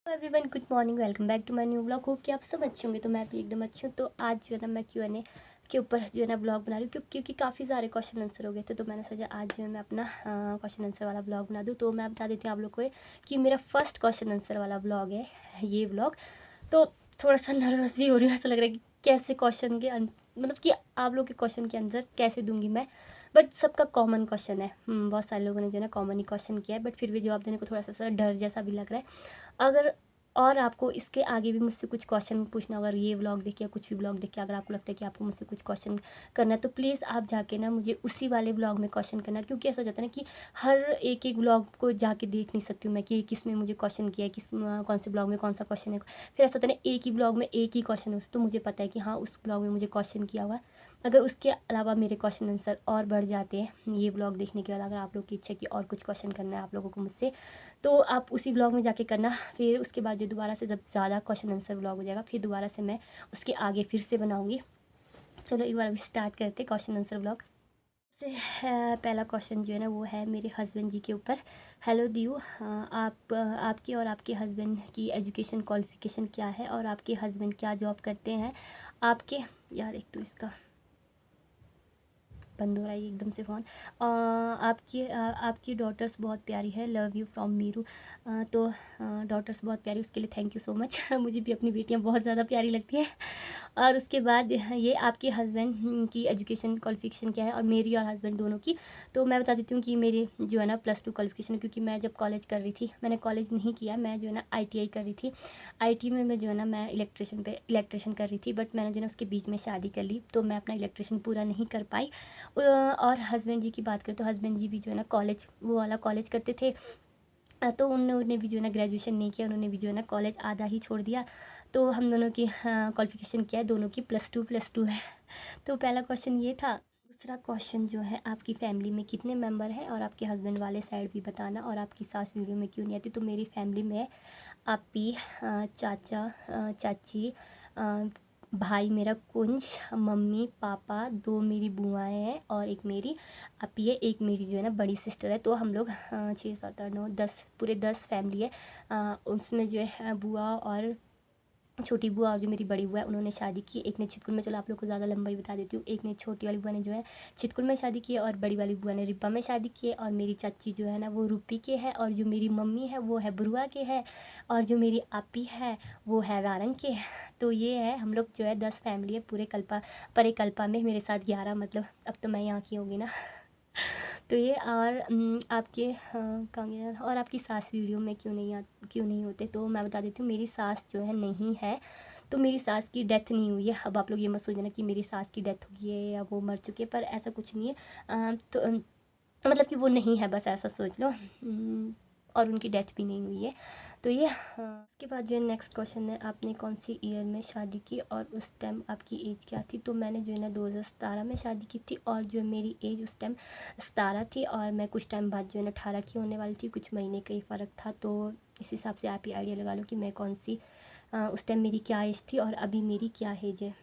Everyone, good morning. Welcome back to my new blog. Hope कि आप सब अच्छे होंगे। तो मैं भी एकदम अच्छी हूँ। तो आज जो है ना मैं Q&A के ऊपर जो है ना ब्लॉग बना रही हूँ क्योंकि काफ़ी सारे क्वेश्चन आंसर हो गए थे। तो मैंने सोचा आज जो है मैं अपना क्वेश्चन आंसर वाला ब्लॉग बना दूँ। तो मैं बता देती हूँ आप लोग को कि मेरा फर्स्ट क्वेश्चन आंसर वाला ब्लॉग है ये ब्लॉग। तो थोड़ा सा नर्वस भी हो रही हूँ। ऐसा लग रहा है कि कैसे क्वेश्चन के मतलब कि आप लोग के क्वेश्चन के आंसर कैसे दूंगी मैं। बट सबका कॉमन क्वेश्चन है। बहुत सारे लोगों ने जो है ना कॉमन ही क्वेश्चन किया है, बट फिर भी जवाब देने को थोड़ा सा डर जैसा भी लग रहा है। अगर और आपको इसके आगे भी मुझसे कुछ क्वेश्चन पूछना, अगर ये व्लॉग देख के या कुछ भी व्लॉग देख के अगर आपको लगता है कि आपको मुझसे कुछ क्वेश्चन करना है, तो प्लीज़ आप जाके ना मुझे उसी वाले व्लॉग में क्वेश्चन करना। क्योंकि ऐसा हो जाता है ना कि हर एक एक व्लॉग को जाके देख नहीं सकती हूँ मैं कि किस में मुझे क्वेश्चन किया है, कौन से ब्लॉग में कौन सा क्वेश्चन है। फिर ऐसा होता है ना एक ही ब्लॉग में एक ही क्वेश्चन हो, तो मुझे पता है कि हाँ उस ब्लॉग में मुझे क्वेश्चन किया हुआ है। अगर उसके अलावा मेरे क्वेश्चन आंसर और बढ़ जाते हैं ये ब्लॉग देखने के बाद, अगर आप लोग की इच्छा है कि और कुछ क्वेश्चन करना है आप लोगों को मुझसे, तो आप उसी ब्लॉग में जाके करना। फिर उसके बाद जो दोबारा से जब ज़्यादा क्वेश्चन आंसर ब्लॉग हो जाएगा, फिर दोबारा से मैं उसके आगे फिर से बनाऊँगी। चलो एक बार अभी स्टार्ट करते क्वेश्चन आंसर ब्लॉग से। पहला क्वेश्चन जो है ना वो है मेरे हस्बैंड जी के ऊपर। हेलो दीयू, आपकी और आपके हस्बैंड की एजुकेशन क्वालिफिकेशन क्या है और आपके हस्बैंड क्या जॉब करते हैं? आपके यार एक तो इसका बंद हो रहा है एकदम से फ़ोन। आपकी डॉटर्स बहुत प्यारी है, लव यू फ्रॉम मीरू। तो डॉटर्स बहुत प्यारी, उसके लिए थैंक यू सो मच। मुझे भी अपनी बेटियां बहुत ज़्यादा प्यारी लगती हैं। और उसके बाद ये आपके हस्बैंड की एजुकेशन क्वालिफिकेशन क्या है और मेरी और हस्बैंड दोनों की। तो मैं बता देती हूँ कि मेरी जो है ना +2 क्वालिफिकेशन है, क्योंकि मैं जब कॉलेज कर रही थी, मैंने कॉलेज नहीं किया, मैं जो है ना ITI कर रही थी। IT में मैं जो है ना मैं इलेक्ट्रिशियन कर रही थी, बट मैंने जो है ना उसके बीच में शादी कर ली, तो मैं अपना इलेक्ट्रिशियन पूरा नहीं कर पाई। और हस्बैंड जी की बात करें तो हस्बैंड जी भी जो है ना कॉलेज, वो वाला कॉलेज करते थे। तो उन्होंने भी जो है ना ग्रेजुएशन नहीं किया, उन्होंने भी जो है ना कॉलेज आधा ही छोड़ दिया। तो हम दोनों की क्वालिफिकेशन क्या है, दोनों की +2 है। तो पहला क्वेश्चन ये था। दूसरा क्वेश्चन जो है, आपकी फैमिली में कितने मेंबर हैं और आपके हस्बैंड वाले साइड भी बताना, और आपकी सास वीडियो में क्यों नहीं आती? तो मेरी फैमिली में आपी, चाचा, चाची, भाई मेरा कुंज, मम्मी पापा, 2 मेरी बुआएं हैं और एक मेरी आपी है, एक मेरी जो है ना बड़ी सिस्टर है। तो हम लोग 6 7 8 9 10, पूरे 10 फैमिली है। उसमें जो है बुआ और छोटी बुआ और जो मेरी बड़ी बुआ है उन्होंने शादी की। एक ने छितकुल में, चलो आप लोग को ज़्यादा लंबाई बता देती हूँ, एक ने, छोटी वाली बुआ ने जो है छितकुल में शादी की है और बड़ी वाली बुआ ने रिब्बा में शादी की है। और मेरी चाची जो है ना वो रूपी के है, और जो मेरी मम्मी है वो है बरुआ के है, और जो मेरी आपी है वो है रारंग के है। तो ये है, हम लोग जो है 10 फैमिली है पूरे कल्पा, परिकल्पा में। मेरे साथ 11, मतलब अब तो मैं यहाँ की होगी ना। तो ये, और आपके कहाँ गया, और आपकी सास वीडियो में क्यों नहीं होते? तो मैं बता देती हूँ, मेरी सास जो है नहीं है। तो मेरी सास की डेथ नहीं हुई है। अब आप लोग ये मत सोचना कि मेरी सास की डेथ हो गई है या वो मर चुके हैं, पर ऐसा कुछ नहीं है। मतलब कि वो नहीं है, बस ऐसा सोच लो। और उनकी डेथ भी नहीं हुई है। तो ये, उसके बाद जो है नेक्स्ट क्वेश्चन है, आपने कौन सी ईयर में शादी की और उस टाइम आपकी एज क्या थी? तो मैंने जो है ना 2017 में शादी की थी, और जो मेरी एज उस टाइम 17 थी, और मैं कुछ टाइम बाद जो है ना 18 की होने वाली थी, कुछ महीने का ही फ़र्क था। तो इस हिसाब से आप ही आइडिया लगा लो कि मैं कौन सी, उस टाइम मेरी क्या एज थी और अभी मेरी क्या एज है।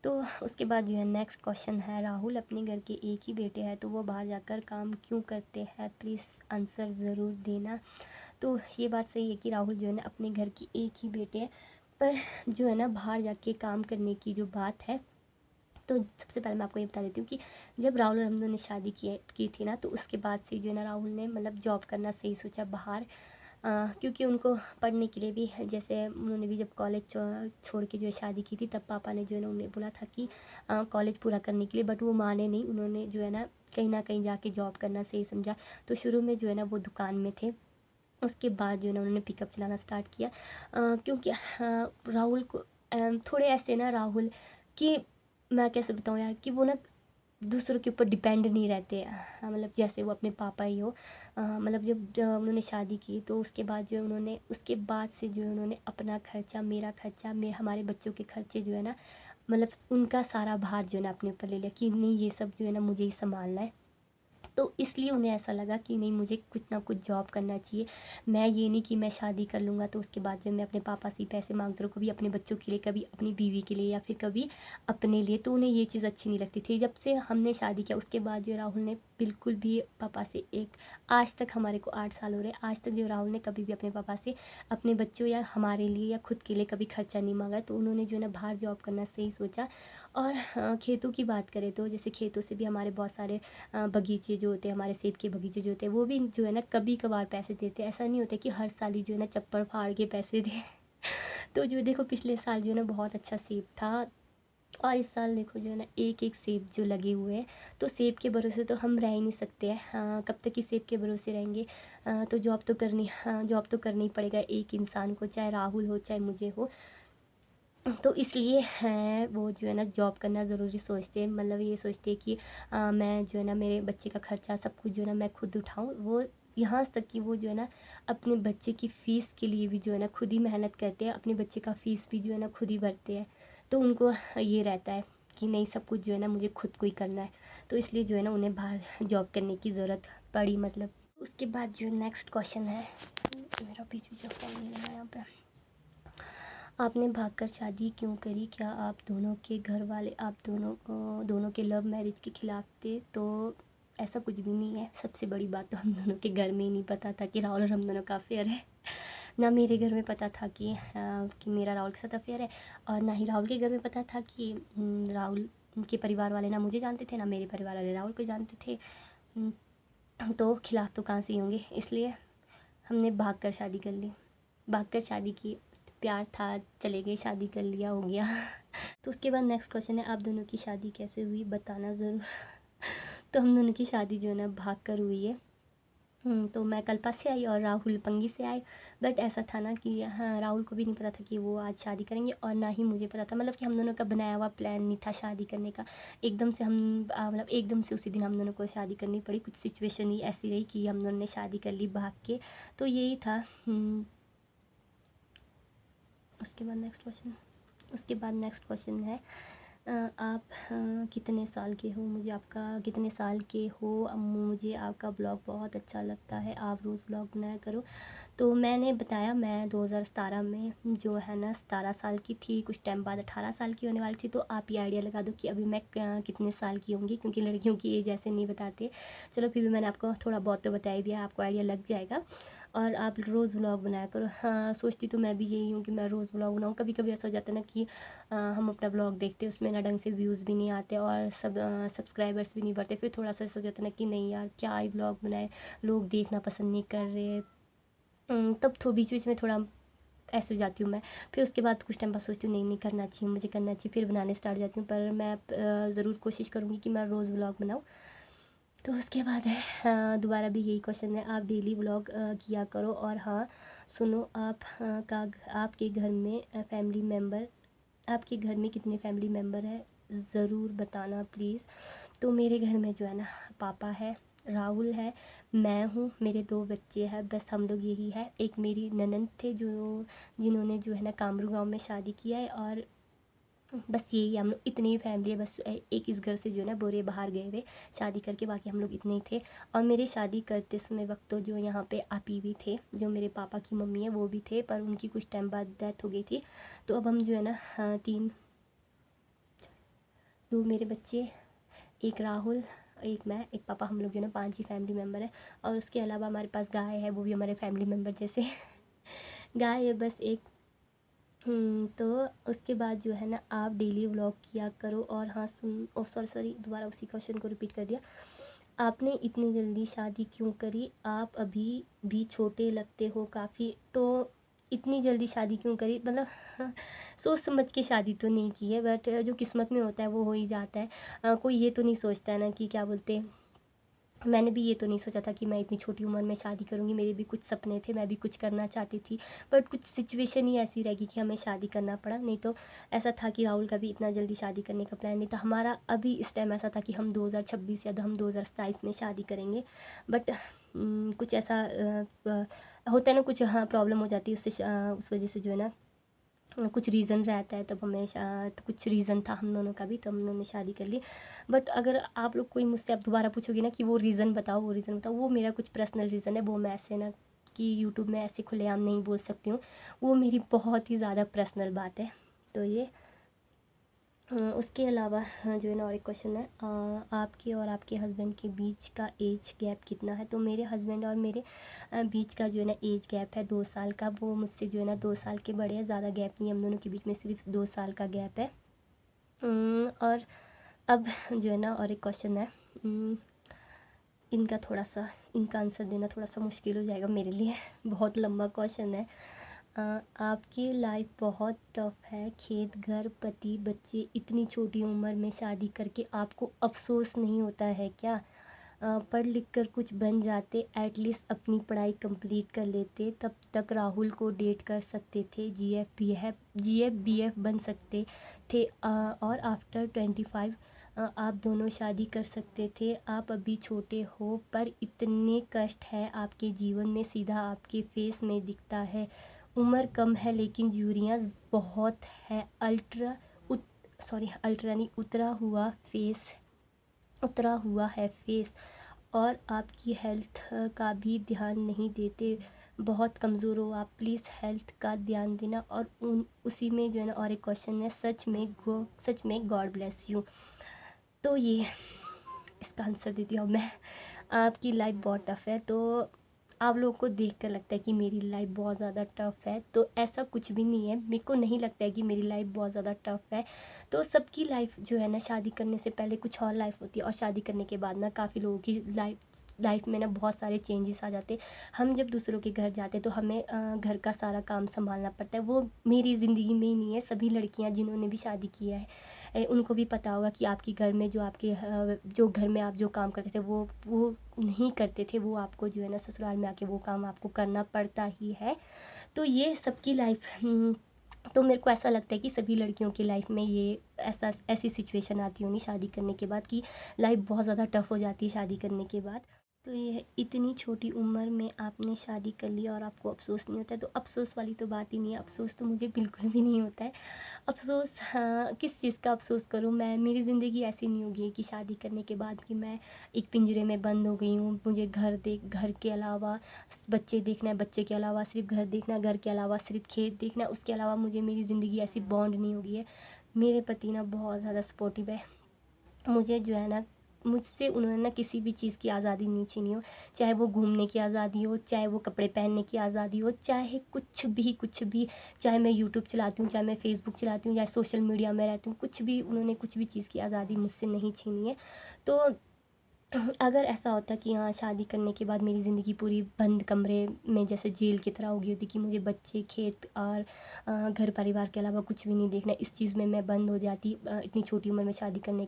तो उसके बाद जो है नेक्स्ट क्वेश्चन है, राहुल अपने घर के एक ही बेटे हैं तो वो बाहर जाकर काम क्यों करते हैं? प्लीज़ आंसर ज़रूर देना। तो ये बात सही है कि राहुल जो है ना अपने घर की एक ही बेटे हैं, पर जो है ना बाहर जाके काम करने की जो बात है, तो सबसे पहले मैं आपको ये बता देती हूँ कि जब राहुल और हम दोनों ने शादी की थी ना, तो उसके बाद से जो है ना राहुल ने मतलब जॉब करना सही सोचा बाहर। क्योंकि उनको पढ़ने के लिए भी, जैसे उन्होंने भी जब कॉलेज छोड़ के जो है शादी की थी, तब पापा ने जो है ना उन्हें बोला था कि कॉलेज पूरा करने के लिए, बट वो माने नहीं। उन्होंने जो है ना कहीं जाके जॉब करना सही समझा। तो शुरू में जो है ना वो दुकान में थे, उसके बाद जो है ना उन्होंने पिकअप चलाना स्टार्ट किया। क्योंकि राहुल को थोड़े ऐसे ना राहुल कि, मैं कैसे बताऊँ यार, कि वो ना दूसरों के ऊपर डिपेंड नहीं रहते। मतलब जैसे वो अपने पापा ही हो। मतलब जब उन्होंने शादी की, तो उसके बाद जो है उन्होंने, उसके बाद से जो है उन्होंने अपना खर्चा, मेरा खर्चा, हमारे बच्चों के खर्चे जो है ना, मतलब उनका सारा भार जो है ना अपने ऊपर ले लिया कि नहीं ये सब जो है ना मुझे ही संभालना है। तो इसलिए उन्हें ऐसा लगा कि नहीं, मुझे कुछ ना कुछ जॉब करना चाहिए। मैं ये नहीं कि मैं शादी कर लूँगा तो उसके बाद जो मैं अपने पापा से पैसे मांगती रहूँ, कभी अपने बच्चों के लिए, कभी अपनी बीवी के लिए, या फिर कभी अपने लिए। तो उन्हें ये चीज़ अच्छी नहीं लगती थी। जब से हमने शादी किया उसके बाद जो राहुल ने बिल्कुल भी पापा से एक, आज तक हमारे को 8 साल हो रहे हैं, आज तक जो राहुल ने कभी भी अपने पापा से अपने बच्चों या हमारे लिए या खुद के लिए कभी खर्चा नहीं मांगा। तो उन्होंने जो है ना बाहर जॉब करना सही सोचा। और खेतों की बात करें तो जैसे खेतों से भी हमारे बहुत सारे बगीचे जो होते हैं, हमारे सेब के बगीचे जो होते हैं, वो भी जो है ना कभी कभार पैसे देते हैं। ऐसा नहीं होता कि हर साल ही जो है ना चप्पड़ फाड़ के पैसे दे। तो जो देखो पिछले साल जो है ना बहुत अच्छा सेब था, और इस साल देखो जो है ना एक एक सेब जो लगे हुए हैं। तो सेब के भरोसे तो हम रह ही नहीं सकते हैं। हाँ, कब तक ही सेब के भरोसे रहेंगे। तो जॉब तो करनी, हाँ जॉब तो करना ही पड़ेगा एक इंसान को, चाहे राहुल हो चाहे मुझे हो। तो इसलिए हैं वो जो है ना जॉब करना ज़रूरी सोचते हैं, मतलब ये सोचते हैं कि मैं जो है ना मेरे बच्चे का खर्चा सब कुछ जो है ना मैं खुद उठाऊँ। वो यहाँ तक कि वो जो है ना अपने बच्चे की फ़ीस के लिए भी जो है ना खुद ही मेहनत करते हैं, अपने बच्चे का फ़ीस भी जो है ना खुद ही भरते हैं। तो उनको ये रहता है कि नहीं, सब कुछ जो है ना मुझे खुद को ही करना है। तो इसलिए जो है ना उन्हें बाहर जॉब करने की ज़रूरत पड़ी मतलब। उसके बाद जो नेक्स्ट क्वेश्चन है, मेरा बीच बीच में फ़ोन नहीं लगा यहाँ पे। आपने भागकर शादी क्यों करी? क्या आप दोनों के घर वाले आप दोनों के लव मैरिज के खिलाफ थे? तो ऐसा कुछ भी नहीं है। सबसे बड़ी बात तो हम दोनों के घर में ही नहीं पता था कि राहुल और हम दोनों का अफेयर है। ना मेरे घर में पता था कि मेरा राहुल के साथ अफेयर है, और ना ही राहुल के घर में पता था कि राहुल के परिवार वाले ना मुझे जानते थे, ना मेरे परिवार वाले राहुल को जानते थे। तो खिलाफ तो कहाँ से ही होंगे, इसलिए हमने भाग कर शादी कर ली। भाग कर शादी की, प्यार था, चले गए, शादी कर लिया, हो गया। तो उसके बाद नेक्स्ट क्वेश्चन है, आप दोनों की शादी कैसे हुई, बताना ज़रूर। तो हम दोनों की शादी जो है ना भाग कर हुई है। तो मैं कल्पा से आई और राहुल पंगी से आए। बट ऐसा था ना कि हाँ, राहुल को भी नहीं पता था कि वो आज शादी करेंगे, और ना ही मुझे पता था, मतलब कि हम दोनों का बनाया हुआ प्लान नहीं था शादी करने का। एकदम से हम मतलब एकदम से उसी दिन हम दोनों को शादी करनी पड़ी। कुछ सिचुएशन ही ऐसी रही कि हम दोनों ने शादी कर ली भाग के। तो यही था। उसके बाद नेक्स्ट क्वेश्चन है, आप कितने साल के हो? मुझे आपका कितने साल के हो? मुझे आपका ब्लॉग बहुत अच्छा लगता है, आप रोज़ ब्लॉग बनाया करो। तो मैंने बताया, मैं 2017 में जो है ना 17 साल की थी, कुछ टाइम बाद 18 साल की होने वाली थी। तो आप ये आइडिया लगा दो कि अभी मैं कितने साल की होंगी, क्योंकि लड़कियों की एज ऐसे नहीं बताते। चलो फिर भी मैंने आपको थोड़ा बहुत तो बता ही दिया, आपको आइडिया लग जाएगा। और आप रोज़ व्लॉग बनाया करो। हाँ, सोचती तो मैं भी यही हूँ कि मैं रोज़ व्लॉग बनाऊँ। कभी कभी ऐसा हो जाता है ना कि हम अपना ब्लॉग देखते हैं, उसमें ना ढंग से व्यूज़ भी नहीं आते और सब्सक्राइबर्स भी नहीं बढ़ते। फिर थोड़ा सा ऐसा हो जाता है ना कि नहीं यार, क्या ही ब्लॉग बनाए, लोग देखना पसंद नहीं कर रहे। तब तो बीच बीच में थोड़ा ऐसे हो जाती हूँ मैं। फिर उसके बाद कुछ टाइम बाद सोचती हूँ नहीं नहीं, करना चाहिए, मुझे करना चाहिए, फिर बनाने स्टार्ट हो जाती हूँ। पर मैं ज़रूर कोशिश करूँगी कि मैं रोज़ व्लॉग बनाऊँ। तो उसके बाद है, दोबारा भी यही क्वेश्चन है, आप डेली व्लॉग किया करो। और हाँ सुनो, आपके घर में फैमिली मेम्बर, आपके घर में कितने फैमिली मेम्बर है, ज़रूर बताना प्लीज़। तो मेरे घर में जो है ना पापा है, राहुल है, मैं हूँ, मेरे 2 बच्चे हैं, बस हम लोग यही है। एक मेरी ननंद थे जिन्होंने जो है ना कामरू गाँव में शादी किया है, और बस यही हम लोग, इतनी ही फैमिली है। बस एक इस घर से जो है ना बोरे बाहर गए हुए शादी करके, बाकी हम लोग इतने ही थे। और मेरी शादी करते समय वक्त तो जो यहाँ पे आपी भी थे, जो मेरे पापा की मम्मी है वो भी थे, पर उनकी कुछ टाइम बाद डेथ हो गई थी। तो अब हम जो है ना 2 मेरे बच्चे, एक राहुल, एक मैं, एक पापा, हम लोग जो है ना 5 ही फैमिली मेम्बर है। और उसके अलावा हमारे पास गाय है, वो भी हमारे फैमिली मेम्बर जैसे। गाय है बस एक। तो उसके बाद जो है ना आप डेली व्लॉग किया करो। और हाँ सुन, ओ सॉरी दोबारा उसी क्वेश्चन को रिपीट कर दिया। आपने इतनी जल्दी शादी क्यों करी? आप अभी भी छोटे लगते हो काफ़ी। तो इतनी जल्दी शादी क्यों करी, मतलब हाँ, सोच समझ के शादी तो नहीं की है, बट जो किस्मत में होता है वो हो ही जाता है। कोई ये तो नहीं सोचता है ना कि क्या बोलते हैं, मैंने भी ये तो नहीं सोचा था कि मैं इतनी छोटी उम्र में शादी करूँगी। मेरे भी कुछ सपने थे, मैं भी कुछ करना चाहती थी, बट कुछ सिचुएशन ही ऐसी रहेगी कि हमें शादी करना पड़ा। नहीं तो ऐसा था कि राहुल का भी इतना जल्दी शादी करने का प्लान नहीं था हमारा। अभी इस टाइम ऐसा था कि हम 2026 या हम 2027 में शादी करेंगे। बट कुछ ऐसा होता है ना, कुछ हाँ प्रॉब्लम हो जाती है, उससे उस वजह से जो है ना कुछ रीज़न रहता है। तब हमें तो कुछ रीज़न था हम दोनों का भी, तो हम दोनों ने शादी कर ली। बट अगर आप लोग कोई मुझसे आप दोबारा पूछोगे ना कि वो रीज़न बताओ, वो रीज़न बताओ, वो मेरा कुछ पर्सनल रीज़न है, वो मैं ऐसे ना कि यूट्यूब में ऐसे खुलेआम नहीं बोल सकती हूँ। वो मेरी बहुत ही ज़्यादा पर्सनल बात है। तो ये उसके अलावा जो है ना और एक क्वेश्चन है, आपके और आपके हस्बैंड के बीच का एज गैप कितना है? तो मेरे हस्बैंड और मेरे बीच का जो है ना एज गैप है 2 साल का। वो मुझसे जो है ना 2 साल के बड़े हैं, ज़्यादा गैप नहीं है हम दोनों के बीच में, सिर्फ 2 साल का गैप है। और अब जो है ना और एक क्वेश्चन है, इनका थोड़ा सा इनका आंसर देना थोड़ा सा मुश्किल हो जाएगा मेरे लिए। बहुत लंबा क्वेश्चन है। आपकी लाइफ बहुत टफ है, खेत, घर, पति, बच्चे, इतनी छोटी उम्र में शादी करके आपको अफसोस नहीं होता है क्या? पढ़ लिख कर कुछ बन जाते, एटलीस्ट अपनी पढ़ाई कंप्लीट कर लेते, तब तक राहुल को डेट कर सकते थे, जीएफ बन सकते थे, और आफ्टर 25 आप दोनों शादी कर सकते थे। आप अभी छोटे हो पर इतने कष्ट है आपके जीवन में, सीधा आपके फेस में दिखता है। उम्र कम है लेकिन यूरियाँ बहुत है। अल्ट्रा नहीं, उतरा हुआ है फेस। और आपकी हेल्थ का भी ध्यान नहीं देते, बहुत कमज़ोर हो आप, प्लीज़ हेल्थ का ध्यान देना। और उसी में जो है ना और एक क्वेश्चन है, सच में गॉड ब्लेस यू। तो ये इसका आंसर देती हूँ मैं। आपकी लाइफ बहुत टफ़ है, तो आप लोगों को देख कर लगता है कि मेरी लाइफ बहुत ज़्यादा टफ़ है, तो ऐसा कुछ भी नहीं है। मेरे को नहीं लगता है कि मेरी लाइफ बहुत ज़्यादा टफ़ है। तो सबकी लाइफ जो है ना, शादी करने से पहले कुछ और लाइफ होती है, और शादी करने के बाद ना काफ़ी लोगों की लाइफ में ना बहुत सारे चेंजेस आ जाते। हम जब दूसरों के घर जाते तो हमें घर का सारा काम संभालना पड़ता है। वो मेरी ज़िंदगी में ही नहीं है, सभी लड़कियां जिन्होंने भी शादी किया है उनको भी पता होगा कि आपके घर में जो घर में आप जो काम करते थे वो नहीं करते थे, वो आपको जो है ना ससुराल में आके वो काम आपको करना पड़ता ही है। तो ये सबकी लाइफ, तो मेरे को ऐसा लगता है कि सभी लड़कियों की लाइफ में ये ऐसी सिचुएशन आती होंगी शादी करने के बाद, कि लाइफ बहुत ज़्यादा टफ हो जाती है शादी करने के बाद। तो ये है, इतनी छोटी उम्र में आपने शादी कर ली और आपको अफसोस नहीं होता है? तो अफसोस वाली तो बात ही नहीं है, अफसोस तो मुझे बिल्कुल भी नहीं होता है। अफ़सोस, हाँ, किस चीज़ का अफ़सोस करूँ मैं? मेरी ज़िंदगी ऐसी नहीं होगी कि शादी करने के बाद कि मैं एक पिंजरे में बंद हो गई हूँ। मुझे घर के अलावा बच्चे देखना है, बच्चे के अलावा सिर्फ घर देखना है, घर के अलावा सिर्फ खेत देखना है, उसके अलावा मुझे मेरी ज़िंदगी ऐसी बॉन्ड नहीं होगी है। मेरे पति ना बहुत ज़्यादा सपोर्टिव है। मुझे जो है ना, मुझसे उन्होंने ना किसी भी चीज़ की आज़ादी नहीं छीनी हो, चाहे वो घूमने की आज़ादी हो, चाहे वो कपड़े पहनने की आज़ादी हो, चाहे कुछ भी, चाहे मैं यूट्यूब चलाती हूँ, चाहे मैं फ़ेसबुक चलाती हूँ, या सोशल मीडिया में रहती हूँ, कुछ भी उन्होंने कुछ भी चीज़ की आज़ादी मुझसे नहीं छीनी है। तो अगर ऐसा होता कि हाँ, शादी करने के बाद मेरी ज़िंदगी पूरी बंद कमरे में जैसे जेल की तरह हो गई होती, कि मुझे बच्चे, खेत और घर परिवार के अलावा कुछ भी नहीं देखना, इस चीज़ में मैं बंद हो जाती इतनी छोटी उम्र में शादी करने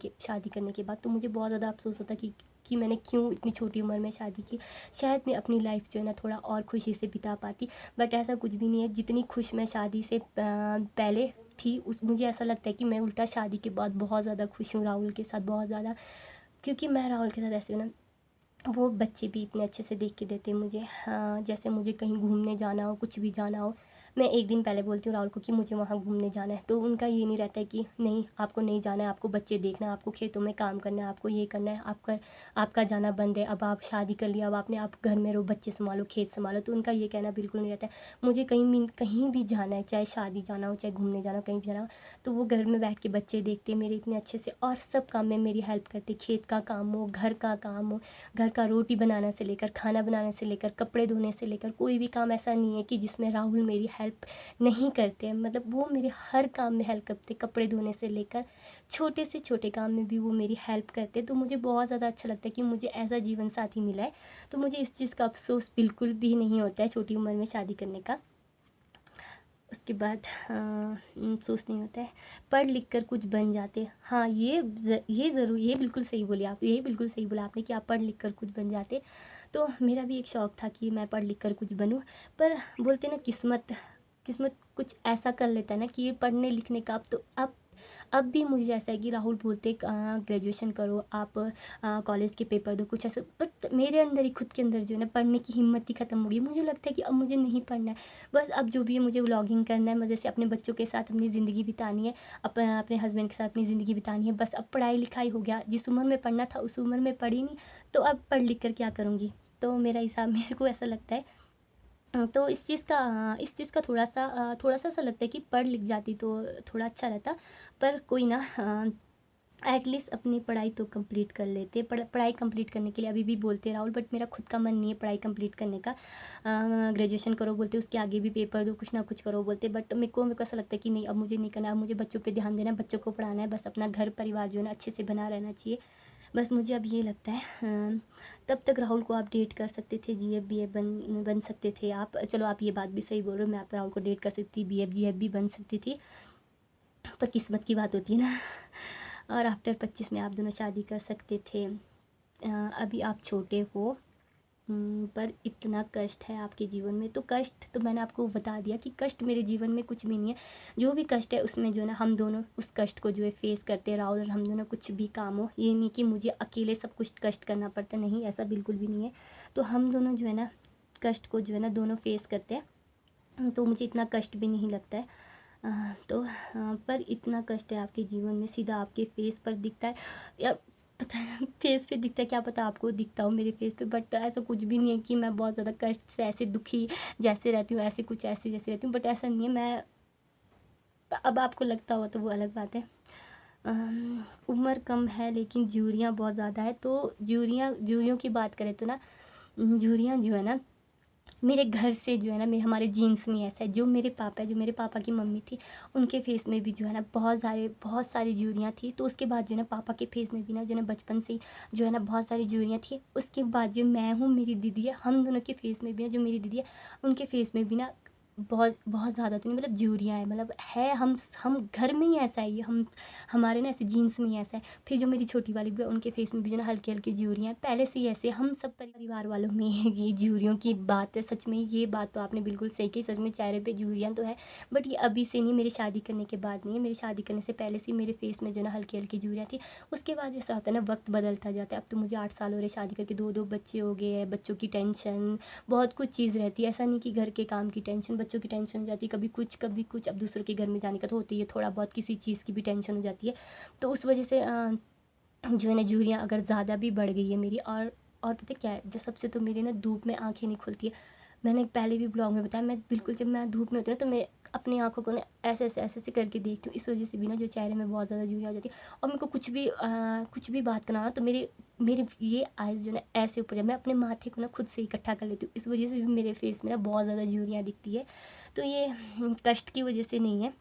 के बाद, तो मुझे बहुत ज़्यादा अफसोस होता कि मैंने क्यों इतनी छोटी उम्र में शादी की। शायद मैं अपनी लाइफ जो है ना थोड़ा और खुशी से बिता पाती, बट ऐसा कुछ भी नहीं है। जितनी खुश मैं शादी से पहले थी, मुझे ऐसा लगता है कि मैं उल्टा शादी के बाद बहुत ज़्यादा खुश हूँ राहुल के साथ, बहुत ज़्यादा। क्योंकि मैं राहुल के साथ ऐसे हूँ ना, वो बच्चे भी इतने अच्छे से देख के देते हैं मुझे। हाँ, जैसे मुझे कहीं घूमने जाना हो, कुछ भी जाना हो, मैं एक दिन पहले बोलती हूँ राहुल को कि मुझे वहाँ घूमने जाना है, तो उनका ये नहीं रहता है कि नहीं आपको नहीं जाना है, आपको बच्चे देखना है, आपको खेतों में काम करना है, आपको ये करना है, आपका जाना बंद है, अब आप शादी कर लिया, अब आप घर में रहो, बच्चे संभालो, खेत संभालो। तो उनका ये कहना बिल्कुल नहीं रहता है। मुझे कहीं भी जाना है, चाहे शादी जाना हो, चाहे घूमने जाना हो, कहीं भी जाना हो, तो वो घर में बैठ के बच्चे देखते मेरे इतने अच्छे से, और सब काम में मेरी हेल्प करते, खेत का काम हो, घर का काम हो, घर का रोटी बनाने से लेकर, खाना बनाने से लेकर, कपड़े धोने से लेकर, कोई भी काम ऐसा नहीं है कि जिसमें राहुल मेरी हेल्प नहीं करते हैं। मतलब वो मेरे हर काम में हेल्प करते, कपड़े धोने से लेकर छोटे से छोटे काम में भी वो मेरी हेल्प करते। तो मुझे बहुत ज़्यादा अच्छा लगता है कि मुझे ऐसा जीवन साथी मिला है। तो मुझे इस चीज़ का अफसोस बिल्कुल भी नहीं होता है छोटी उम्र में शादी करने का। उसके बाद अफ़सोस नहीं होता है, पढ़ लिख कर कुछ बन जाते। हाँ, ये ज़रूर, ये बिल्कुल सही बोले आप, ये बिल्कुल सही बोला आपने कि आप पढ़ लिख कर कुछ बन जाते। तो मेरा भी एक शौक़ था कि मैं पढ़ लिख कर कुछ बनूँ, पर बोलते ना किस्मत कुछ ऐसा कर लेता है ना कि ये पढ़ने लिखने का अब भी मुझे ऐसा है कि राहुल बोलते ग्रेजुएशन करो आप, कॉलेज के पेपर दो, कुछ ऐसा, बट मेरे अंदर ही, खुद के अंदर जो है ना, पढ़ने की हिम्मत ही ख़त्म हो गई। मुझे लगता है कि अब मुझे नहीं पढ़ना है, बस अब जो भी है मुझे व्लॉगिंग करना है, मज़े से अपने बच्चों के साथ अपनी ज़िंदगी बितानी है, अपने हस्बैंड के साथ अपनी ज़िंदगी बितानी है। बस अब पढ़ाई लिखाई हो गया, जिस उम्र में पढ़ना था उस उम्र में पढ़ी नहीं, तो अब पढ़ लिख कर क्या करूँगी? तो मेरा हिसाब, मेरे को ऐसा लगता है तो इस चीज़ का थोड़ा सा ऐसा लगता है कि पढ़ लिख जाती तो थोड़ा अच्छा रहता। पर कोई ना, एटलीस्ट अपनी पढ़ाई तो कंप्लीट कर लेते। पढ़ाई कंप्लीट करने के लिए अभी भी बोलते राहुल, बट मेरा खुद का मन नहीं है पढ़ाई कंप्लीट करने का। ग्रेजुएशन करो बोलते, उसके आगे भी पेपर दो, कुछ ना कुछ करो बोलते, बट मेरे को ऐसा लगता है कि नहीं, अब मुझे नहीं करना, अब मुझे बच्चों पे ध्यान देना है, बच्चों को पढ़ाना है, बस अपना घर परिवार जो है ना अच्छे से बना रहना चाहिए। बस मुझे अब ये लगता है। तब तक राहुल को आप डेट कर सकते थे, जीएफ बीएफ बन सकते थे आप। चलो आप ये बात भी सही बोल रहे हो, मैं आप राहुल को डेट कर सकती थी, बीएफ जीएफ भी बन सकती थी, पर किस्मत की बात होती है ना। और आफ्टर 25 में आप दोनों शादी कर सकते थे। अभी आप छोटे हो, पर इतना कष्ट है आपके जीवन में, तो कष्ट तो मैंने आपको बता दिया कि कष्ट मेरे जीवन में कुछ भी नहीं है। जो भी कष्ट है उसमें जो है ना, हम दोनों उस कष्ट को जो है फेस करते हैं राहुल, और हम दोनों कुछ भी काम हो, ये नहीं कि मुझे अकेले सब कुछ कष्ट करना पड़ता, नहीं, ऐसा बिल्कुल भी नहीं है। तो हम दोनों जो है ना कष्ट को जो है ना दोनों फेस करते हैं, तो मुझे इतना कष्ट भी नहीं लगता है। पर इतना कष्ट है आपके जीवन में, सीधा आपके फेस पर दिखता है, या पता है फेस पे दिखता है, क्या पता आपको दिखता हो मेरे फेस पे, बट ऐसा कुछ भी नहीं है कि मैं बहुत ज़्यादा कष्ट से ऐसे दुखी जैसे रहती हूँ, ऐसे कुछ ऐसे जैसे रहती हूँ, बट ऐसा नहीं है मैं। अब आपको लगता हो तो वो अलग बात है। उम्र कम है लेकिन झुर्रियाँ बहुत ज़्यादा है, तो झुर्रियों की बात करें तो ना, झुर्रियाँ जो है ना मेरे घर से जो है ना, मेरे हमारे जीन्स में ऐसा है। जो मेरे पापा है, जो मेरे पापा की मम्मी थी, उनके फेस में भी जो है ना बहुत सारी झुर्रियाँ थी। तो उसके बाद जो है ना पापा के फेस में भी ना जो है ना बचपन से ही जो है ना बहुत सारी झुर्रियाँ थी। उसके बाद जो मैं हूँ, मेरी दीदी है, हम दोनों के फेस में भी ना, जो मेरी दीदी है उनके फेस में भी ना बहुत बहुत ज़्यादा तो नहीं, मतलब झुर्रियाँ है, मतलब है, हम घर में ही ऐसा है, ये हम हमारे ना ऐसे जीन्स में ही ऐसा है। फिर जो मेरी छोटी वाली भी है, उनके फेस में भी जो ना हल्की हल्की झुर्रियाँ हैं, पहले से ही ऐसे हम सब परिवार वालों में ये झुर्रियों की बात है। सच में ये बात तो आपने बिल्कुल सही कही, सच में चेहरे पे झुर्रियाँ तो है, बट ये अभी से नहीं, मेरी शादी करने के बाद नहीं है, मेरी शादी करने से पहले से ही मेरे फेस में जो ना हल्की हल्की झुर्रियाँ थी। उसके बाद ऐसा होता है ना, वक्त बदलता जाता है। अब तो मुझे 8 साल हो रहे शादी करके, दो दो बच्चे हो गए हैं, बच्चों की टेंशन, बहुत कुछ चीज़ रहती है। ऐसा नहीं कि घर के काम की टेंशन, बच्चों की टेंशन हो जाती है, कभी कुछ कभी कुछ। अब दूसरों के घर में जाने का तो होती है, थोड़ा बहुत किसी चीज़ की भी टेंशन हो जाती है। तो उस वजह से जो है ना झुर्रियाँ अगर ज़्यादा भी बढ़ गई है मेरी। और पता है क्या है, जो सबसे तो मेरी ना धूप में आंखें नहीं खुलती है। मैंने पहले भी ब्लॉग में बताया, मैं बिल्कुल जब मैं धूप में होती हूँ ना, तो मैं अपनी आंखों को ना ऐसे करके देखती हूँ। इस वजह से भी ना जो चेहरे में बहुत ज़्यादा झुर्रियाँ हो जाती है। और मेरे को कुछ भी बात करना ना, तो मेरे मेरे ये आइज़ जो ना ऐसे ऊपर है, मैं अपने माथे को ना खुद से इकट्ठा कर लेती हूँ। इस वजह से भी मेरे फेस में ना बहुत ज़्यादा झुर्रियाँ दिखती है। तो ये कष्ट की वजह से नहीं है।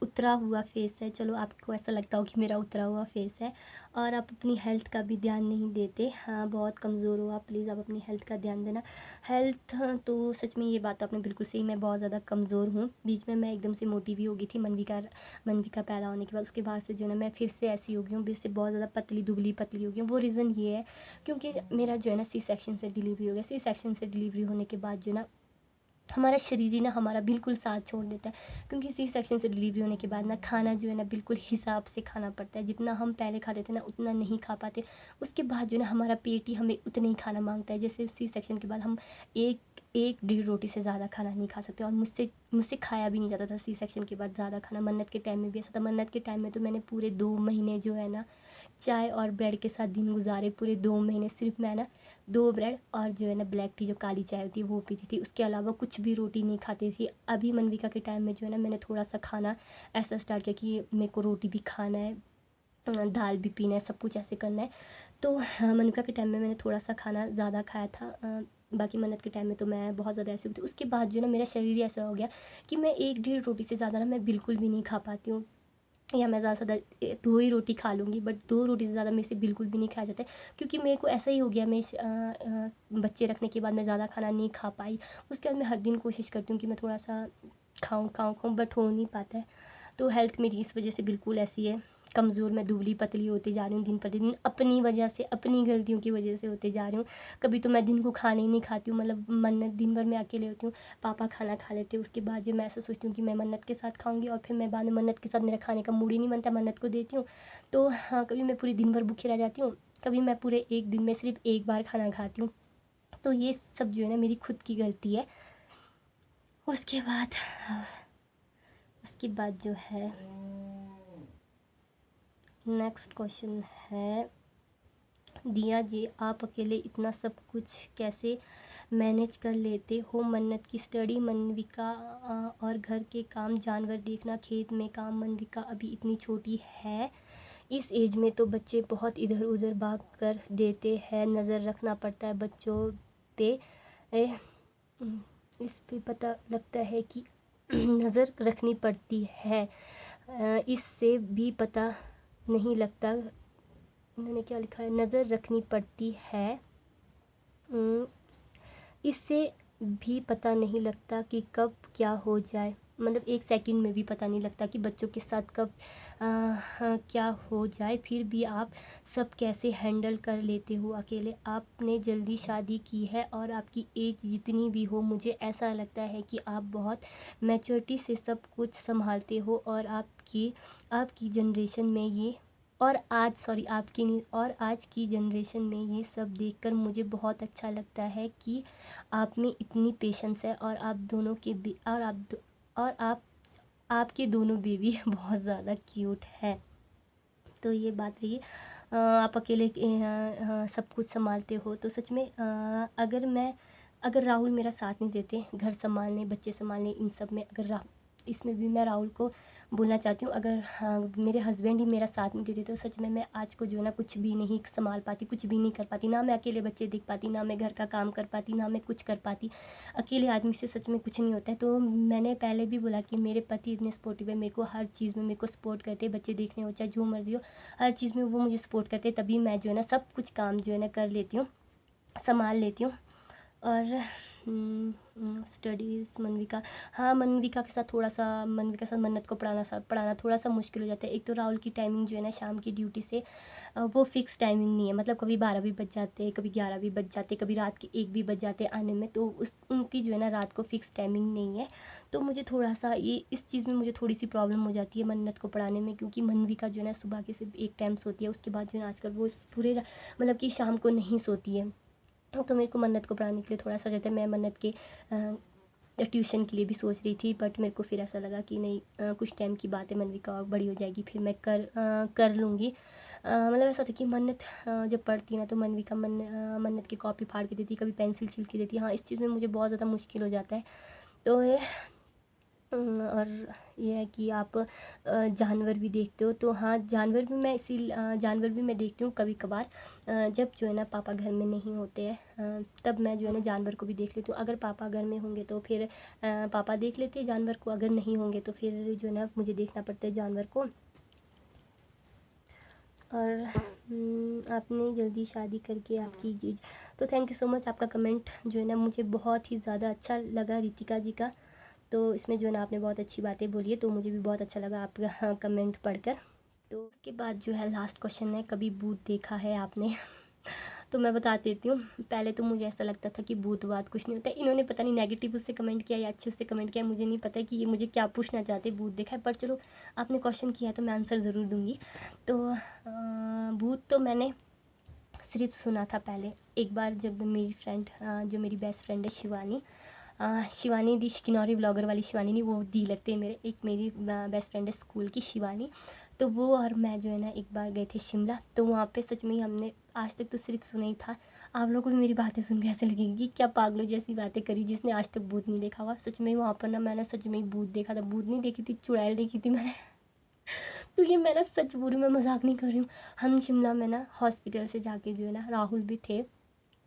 उतरा हुआ फेस है, चलो आपको ऐसा लगता हो कि मेरा उतरा हुआ फेस है। और आप अपनी हेल्थ का भी ध्यान नहीं देते, हाँ बहुत कमज़ोर हो आप, प्लीज़ आप अपनी हेल्थ का ध्यान देना। हेल्थ तो सच में ये बात तो आपने बिल्कुल सही, मैं बहुत ज़्यादा कमज़ोर हूँ। बीच में मैं एकदम से मोटी भी हो गई थी, मनविका पैदा होने के बाद। उसके बाद से जो है ना मैं फिर से ऐसी हो गई हूँ, फिर से बहुत ज़्यादा पतली दुबली पतली हो गई हूँ। वो रीज़न ये है क्योंकि मेरा जो है ना सी सेक्शन से डिलीवरी हो गया। सी सेक्शन से डिलीवरी होने के बाद जो है ना हमारा शरीर ही ना हमारा बिल्कुल साथ छोड़ देता है। क्योंकि सी सेक्शन से डिलीवरी होने के बाद ना खाना जो है ना बिल्कुल हिसाब से खाना पड़ता है। जितना हम पहले खाते थे ना उतना नहीं खा पाते। उसके बाद जो है ना हमारा पेट ही हमें उतना ही खाना मांगता है। जैसे सी सेक्शन के बाद हम एक एक डेढ़ रोटी से ज़्यादा खाना नहीं खा सकते, और मुझसे मुझसे खाया भी नहीं जाता था सी सेक्शन के बाद ज़्यादा खाना। मन्नत के टाइम में भी ऐसा था। मन्नत के टाइम में तो मैंने पूरे 2 महीने जो है ना चाय और ब्रेड के साथ दिन गुजारे। पूरे 2 महीने सिर्फ मैं ना 2 ब्रेड और जो है ना ब्लैक टी, जो काली चाय होती है, वो पीती थी। उसके अलावा कुछ भी रोटी नहीं खाती थी। अभी मनविका के टाइम में जो है ना मैंने थोड़ा सा खाना ऐसा स्टार्ट किया कि मेरे को रोटी भी खाना है, दाल भी पीना है, सब कुछ ऐसे करना है। तो मनविका के टाइम में मैंने थोड़ा सा खाना ज़्यादा खाया था। बाकी मन्नत के टाइम में तो मैं बहुत ज़्यादा ऐसी हुई थी। उसके बाद जो है ना मेरा शरीर ही ऐसा हो गया कि मैं एक डेढ़ रोटी से ज़्यादा ना मैं बिल्कुल भी नहीं खा पाती हूँ। या मैं ज़्यादा से ज़्यादा 2 ही रोटी खा लूँगी, बट 2 रोटी से ज़्यादा मेरे से बिल्कुल भी नहीं खाया जाता है। क्योंकि मेरे को ऐसा ही हो गया, बच्चे रखने के बाद मैं ज़्यादा खाना नहीं खा पाई। उसके बाद मैं हर दिन कोशिश करती हूँ कि मैं थोड़ा-सा खाऊँ, बट हो नहीं पाता है। तो हेल्थ मेरी इस वजह से बिल्कुल ऐसी है, कमज़ोर, मैं दुबली-पतली होती जा रही हूँ दिन पर दिन, अपनी वजह से, अपनी गलतियों की वजह से होते जा रही हूँ। कभी तो मैं दिन को खाना ही नहीं खाती हूँ, मतलब मन्नत दिन भर मैं अकेले होती हूँ, पापा खाना खा लेते हैं। उसके बाद जो मैं ऐसा सोचती हूँ कि मैं मन्नत के साथ खाऊँगी, और फिर मैं बाद में मन्नत के साथ मेरा खाने का मूड ही नहीं बनता, मन्नत को देती हूँ। तो हाँ, कभी मैं पूरे दिन भर भूखी रह जाती हूँ, कभी मैं पूरे एक दिन में सिर्फ एक बार खाना खाती हूँ। तो ये सब जो है ना मेरी खुद की गलती है। उसके बाद उसके बाद जो है नेक्स्ट क्वेश्चन है, दिया जी, आप अकेले इतना सब कुछ कैसे मैनेज कर लेते हो? मन्नत की स्टडी, मनविका और घर के काम, जानवर देखना, खेत में काम। मनविका अभी इतनी छोटी है, इस एज में तो बच्चे बहुत इधर उधर भाग कर देते हैं, नज़र रखना पड़ता है बच्चों पे। ए, इस पे पता लगता है कि नज़र रखनी पड़ती है, इससे भी पता नहीं लगता। इन्होंने क्या लिखा है, नज़र रखनी पड़ती है, इससे भी पता नहीं लगता कि कब क्या हो जाए। मतलब एक सेकंड में भी पता नहीं लगता कि बच्चों के साथ कब क्या हो जाए। फिर भी आप सब कैसे हैंडल कर लेते हो अकेले? आपने जल्दी शादी की है और आपकी एज जितनी भी हो, मुझे ऐसा लगता है कि आप बहुत मैच्योरिटी से सब कुछ संभालते हो, और आपकी जनरेशन में ये और आज सॉरी आपकी नहीं, और आज की जनरेशन में ये सब देखकर मुझे बहुत अच्छा लगता है कि आप में इतनी पेशेंस है, और आप दोनों के और आपके दोनों बेबी बहुत ज़्यादा क्यूट है। तो ये बात रही। आप अकेले सब कुछ संभालते हो, तो सच में अगर राहुल मेरा साथ नहीं देते घर संभालने, बच्चे संभालने, इन सब में, अगर इसमें भी मैं राहुल को बोलना चाहती हूँ, अगर मेरे हस्बैंड ही मेरा साथ नहीं देते तो सच में मैं आज को जो है ना कुछ भी नहीं संभाल पाती, कुछ भी नहीं कर पाती, ना मैं अकेले बच्चे देख पाती, ना मैं घर का काम कर पाती, ना मैं कुछ कर पाती। अकेले आदमी से सच में कुछ नहीं होता है। तो मैंने पहले भी बोला कि मेरे पति इतने सपोर्टिव है, मेरे को हर चीज़ में मेरे को सपोर्ट करते, बच्चे देखने हो चाहे जो मर्जी हो, हर चीज़ में वो मुझे सपोर्ट करते, तभी मैं जो है ना सब कुछ काम जो है ना कर लेती हूँ, संभाल लेती हूँ। और स्टडीज़ मनविका, हाँ मनविका के साथ थोड़ा सा, मनविका के साथ मन्नत को पढ़ाना थोड़ा सा मुश्किल हो जाता है। एक तो राहुल की टाइमिंग जो है ना शाम की ड्यूटी से वो फिक्स टाइमिंग नहीं है, मतलब कभी 12 भी बज जाते, कभी 11 भी बज जाते, कभी रात के 1 भी बज जाते आने में, तो उनकी जो है ना रात को फिक्स टाइमिंग नहीं है। तो मुझे थोड़ा सा ये इस चीज़ में मुझे थोड़ी सी प्रॉब्लम हो जाती है मन्नत को पढ़ाने में, क्योंकि मनविका जो है ना सुबह के सिर्फ एक टाइम सोती है, उसके बाद जो है ना आजकल वो पूरे मतलब कि शाम को नहीं सोती है। तो मेरे को मन्नत को पढ़ाने के लिए थोड़ा सा जाता है। मैं मन्नत के ट्यूशन के लिए भी सोच रही थी, बट मेरे को फिर ऐसा लगा कि नहीं, कुछ टाइम की बात है, मनविका और बड़ी हो जाएगी फिर मैं कर लूँगी। मतलब ऐसा होता कि मन्नत जब पढ़ती ना तो मनविका मन्नत की कॉपी फाड़ के देती, कभी पेंसिल छील के देती। हाँ, इस चीज़ में मुझे बहुत ज़्यादा मुश्किल हो जाता है। तो और ये है कि आप जानवर भी देखते हो, तो हाँ जानवर भी मैं देखती हूँ कभी कभार, जब जो है ना पापा घर में नहीं होते हैं, तब मैं जो है ना जानवर को भी देख लेती हूँ। अगर पापा घर में होंगे तो फिर पापा देख लेते हैं जानवर को, अगर नहीं होंगे तो फिर जो है ना मुझे देखना पड़ता है जानवर को। और आपने जल्दी शादी करके आपकी जीज, तो थैंक यू सो मच, आपका कमेंट जो है ना मुझे बहुत ही ज़्यादा अच्छा लगा रितिका जी का। तो इसमें जो है ना आपने बहुत अच्छी बातें बोली है, तो मुझे भी बहुत अच्छा लगा आपका कमेंट पढ़कर। तो उसके बाद जो है लास्ट क्वेश्चन है, कभी भूत देखा है आपने? तो मैं बता देती हूँ। पहले तो मुझे ऐसा लगता था कि भूत बात कुछ नहीं होता है। इन्होंने पता नहीं नेगेटिव उससे कमेंट किया या अच्छे उससे कमेंट किया, मुझे नहीं पता कि ये मुझे क्या पूछना चाहते, भूत देखा है, पर चलो आपने क्वेश्चन किया है तो मैं आंसर ज़रूर दूँगी। तो भूत तो मैंने सिर्फ सुना था पहले। एक बार जब मेरी फ्रेंड, जो मेरी बेस्ट फ्रेंड है शिवानी, शिवानी दी किनौरी ब्लॉगर वाली शिवानी नहीं, वो दी लगते हैं मेरे, एक मेरी बेस्ट फ्रेंड है स्कूल की शिवानी। तो वो और मैं जो है ना एक बार गए थे शिमला, तो वहाँ पे सच में ही हमने आज तक तो सिर्फ सुना ही था। आप लोगों को भी मेरी बातें सुन के ऐसे लगेगी क्या पागलों जैसी बातें करी जिसने आज तक भूत नहीं देखा हुआ। सच में ही वहाँ पर ना मैंने सच में ही भूत देखा था, भूत नहीं देखी थी, चुड़ैल देखी थी मैंने। तो ये मैं ना सच बोल रही हूँ, मैं मजाक नहीं कर रही हूँ। हम शिमला में ना हॉस्पिटल से जाके जो है ना, राहुल भी थे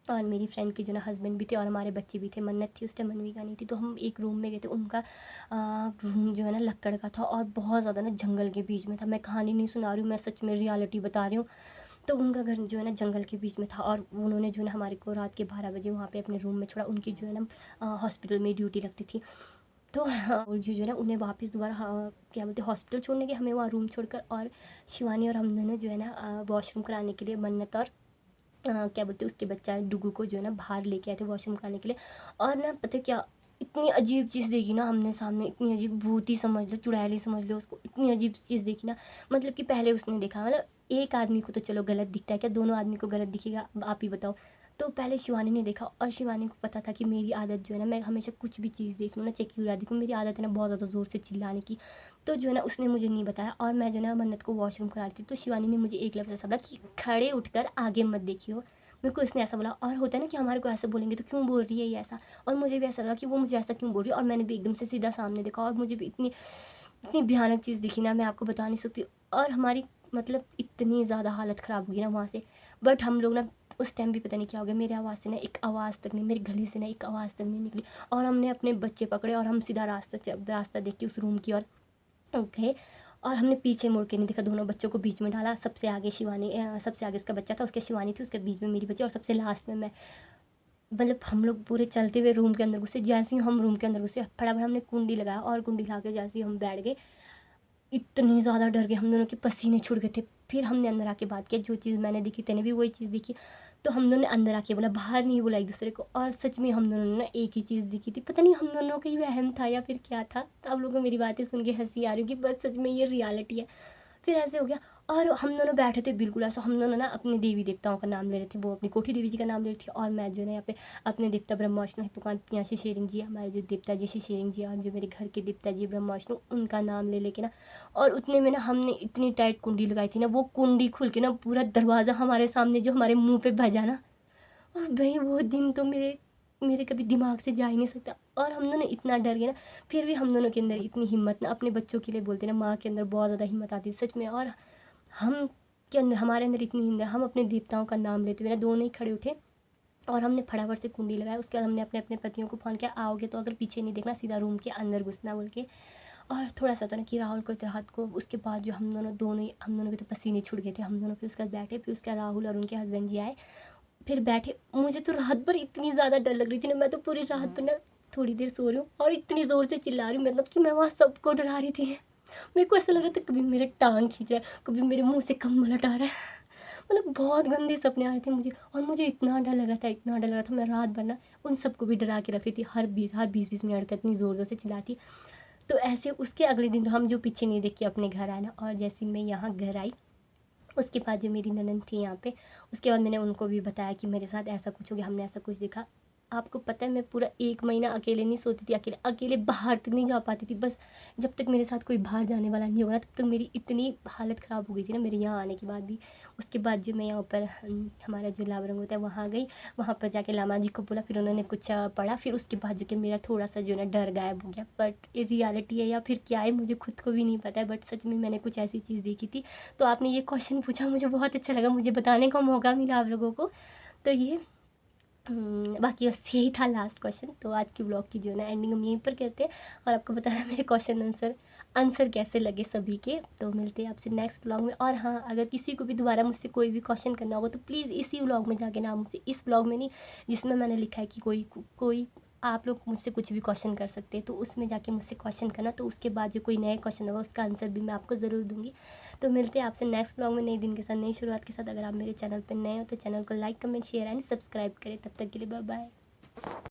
और मेरी फ्रेंड के जो ना हस्बैंड भी थे और हमारे बच्चे भी थे। मन्नत थी उस टाइम, मनविका नहीं थी। तो हम एक रूम में गए थे, उनका रूम जो है ना लक्कड़ का था और बहुत ज़्यादा ना जंगल के बीच में था। मैं कहानी नहीं सुना रही हूँ, मैं सच में रियलिटी बता रही हूँ। तो उनका घर जो है ना जंगल के बीच में था, और उन्होंने जो है ना हमारे को रात के 12 बजे वहाँ पे अपने रूम में छोड़ा। उनकी जो है ना हॉस्पिटल में ड्यूटी लगती थी। तो राहुल जी जो है ना उन्हें वापस दोबारा क्या बोलते हॉस्पिटल छोड़ने के, हमें वहाँ रूम छोड़कर, और शिवानी और हम दोनों जो है ना वॉशरूम कराने के लिए मन्नत और क्या बोलते उसके बच्चा डुगू को जो है ना बाहर लेके आए थे वॉशरूम कराने के लिए। और ना पता है क्या, इतनी अजीब चीज़ देखी ना हमने सामने, इतनी अजीब, भूत ही समझ लो, चुड़ैल ही समझ लो उसको, इतनी अजीब चीज़ देखी ना। मतलब कि पहले उसने देखा, मतलब एक आदमी को तो चलो गलत दिखता है, क्या दोनों आदमी को गलत दिखेगा? अब आप ही बताओ। तो पहले शिवानी ने देखा और शिवानी को पता था कि मेरी आदत जो है ना, मैं हमेशा कुछ भी चीज़ देख लूँ ना चेक उड़ा देखूँ, मेरी आदत है ना बहुत ज़्यादा ज़ोर से चिल्लाने की। तो जो है ना उसने मुझे नहीं बताया और मैं जो है ना मन्नत को वॉशरूम करा रही थी, तो शिवानी ने मुझे एक लफ्ज़ ऐसा बोला कि खड़े उठकर आगे मत देखियो। मेरे को इसने ऐसा बोला, और होता है ना कि हमारे को ऐसा बोलेंगे तो क्यों बोल रही है ये ऐसा, और मुझे भी ऐसा लगा कि वो मुझे ऐसा क्यों बोल रही है, और मैंने भी एकदम से सीधा सामने देखा और मुझे भी इतनी इतनी भयानक चीज़ दिखी ना, मैं आपको बता नहीं सकती। और हमारी मतलब इतनी ज़्यादा हालत ख़राब हुई ना वहाँ से। बट हम लोग ना उस टाइम भी पता नहीं क्या हो गया, मेरे आवाज़ से ना एक आवाज़ तक नहीं, मेरे गले से ना एक आवाज़ तक नहीं निकली, और हमने अपने बच्चे पकड़े और हम सीधा रास्ता देख के उस रूम की ओर गए, और हमने पीछे मुड़ के नहीं देखा, दोनों बच्चों को बीच में डाला। सबसे आगे शिवानी, सबसे आगे उसका बच्चा था, उसके शिवानी थी, उसके बीच में मेरी बच्ची और सबसे लास्ट में मैं। मतलब हम लोग पूरे चलते हुए रूम के अंदर घुसे, जैसे ही हम रूम के अंदर घुसे फटाफट हमने कुंडी लगाया, और कुंडी ला के जैसे ही हम बैठ गए, इतने ज़्यादा डर गए, हम दोनों के पसीने छूट गए थे। फिर हमने अंदर आके बात किया, जो चीज़ मैंने देखी तेने भी वही चीज़ देखी, तो हम दोनों ने अंदर आके बोला, बाहर नहीं बोला एक दूसरे को। और सच में हम दोनों ने ना एक ही चीज़ दिखी थी, पता नहीं हम दोनों का ही वहम था या फिर क्या था। तो आप लोगों को मेरी बातें सुन के हंसी आ रही होगी, बस सच में ये रियलिटी है। फिर ऐसे हो गया, और हम दोनों बैठे थे बिल्कुल ऐसा, हम दोनों ना अपने देवी देवताओं का नाम ले रहे थे, वो अपनी कोठी देवी जी का नाम ले रही थी, और मैं जो है ना यहाँ पे अपने देवता ब्रह्मा विष्णु हिप्पोकांत यहाँ शेरिंग जी, हमारे जो देवता जी शेरिंग जी, और जो मेरे घर के देवता जी ब्रह्मा विष्णु, उनका नाम ले लेके ना, और उतने में ना हमने इतनी टाइट कुंडी लगाई थी ना, वो कुंडी खुल के ना पूरा दरवाज़ा हमारे सामने जो हमारे मुँह पे बजा ना, और भाई वो दिन तो मेरे मेरे कभी दिमाग से जा ही नहीं सकता। और हम दोनों इतना डर गए ना, फिर भी हम दोनों के अंदर इतनी हिम्मत ना, अपने बच्चों के लिए बोलते ना, माँ के अंदर बहुत ज़्यादा हिम्मत आती है सच में। और हम के अंदर, हमारे अंदर इतनी हिम्मत, हम अपने देवताओं का नाम लेते हुए ना दोनों ही खड़े उठे, और हमने फटाफट से कुंडी लगाया। उसके बाद हमने अपने अपने पतियों को फ़ोन किया, आओगे तो अगर पीछे नहीं देखना, सीधा रूम के अंदर घुसना बोल के। और थोड़ा सा तो ना कि राहुल को राहत को, उसके बाद जो हम दोनों के तो पसीने छूट गए थे हम दोनों। फिर उसके बाद बैठे, फिर उसके बाद राहुल और उनके हस्बैंड जी आए, फिर बैठे। मुझे तो रात भर इतनी ज़्यादा डर लग रही थी ना, मैं तो पूरी रात भर ना थोड़ी देर सो रही हूँ और इतनी ज़ोर से चिल्ला रही हूँ, मतलब कि मैं वहाँ सबको डरा रही थी। मेरे को ऐसा लग रहा था कभी मेरा टांग खींच रहा है, कभी मेरे मुंह से कम्बल हटा रहा है। मतलब बहुत गंदे सपने आ रहे थे मुझे, और मुझे इतना डर लग रहा था, इतना डर लग रहा था, मैं रात भर ना उन सबको भी डरा के रख रही थी, हर बीस बीस मिनट का इतनी ज़ोर ज़ोर से चिल्लाती। तो ऐसे उसके अगले दिन तो हम जो पीछे नहीं देख के अपने घर आए ना, और जैसे मैं यहाँ घर आई, उसके बाद जो मेरी ननद थी यहाँ पे, उसके बाद मैंने उनको भी बताया कि मेरे साथ ऐसा कुछ हो गया, हमने ऐसा कुछ देखा। आपको पता है मैं पूरा 1 महीना अकेले नहीं सोती थी, अकेले अकेले बाहर तक नहीं जा पाती थी। बस जब तक मेरे साथ कोई बाहर जाने वाला नहीं होगा ना, तब तक मेरी इतनी हालत ख़राब हो गई थी ना मेरे यहाँ आने के बाद भी। उसके बाद जो मैं यहाँ ऊपर हमारा जो लावरंग होता है वहाँ गई, वहाँ पर जाके लामा जी को बोला, फिर उन्होंने कुछ पढ़ा, फिर उसके बाद जो कि मेरा थोड़ा सा जो ना डर गायब हो गया। बट ये रियलिटी है या फिर क्या है मुझे खुद को भी नहीं पता है, बट सच में मैंने कुछ ऐसी चीज़ देखी थी। तो आपने ये क्वेश्चन पूछा, मुझे बहुत अच्छा लगा, मुझे बताने का मौका मिला आप लोगों को। तो ये बाकी बस यही था लास्ट क्वेश्चन। तो आज की ब्लॉग की जो है ना एंडिंग हम यहीं पर कहते हैं, और आपको बताया मेरे क्वेश्चन आंसर कैसे लगे सभी के। तो मिलते हैं आपसे नेक्स्ट ब्लॉग में। और हाँ, अगर किसी को भी दोबारा मुझसे कोई भी क्वेश्चन करना होगा तो प्लीज़ इसी ब्लॉग में जाके ना मुझसे, इस ब्लॉग में नहीं जिसमें मैंने लिखा है कि कोई आप लोग मुझसे कुछ भी क्वेश्चन कर सकते हैं, तो उसमें जाके मुझसे क्वेश्चन करना। तो उसके बाद जो कोई नया क्वेश्चन होगा उसका आंसर भी मैं आपको ज़रूर दूँगी। तो मिलते हैं आपसे नेक्स्ट ब्लॉग में नए दिन के साथ, नई शुरुआत के साथ। अगर आप मेरे चैनल पर नए हो तो चैनल को like comment share and subscribe करें। तब तक के लिए बाय बाय।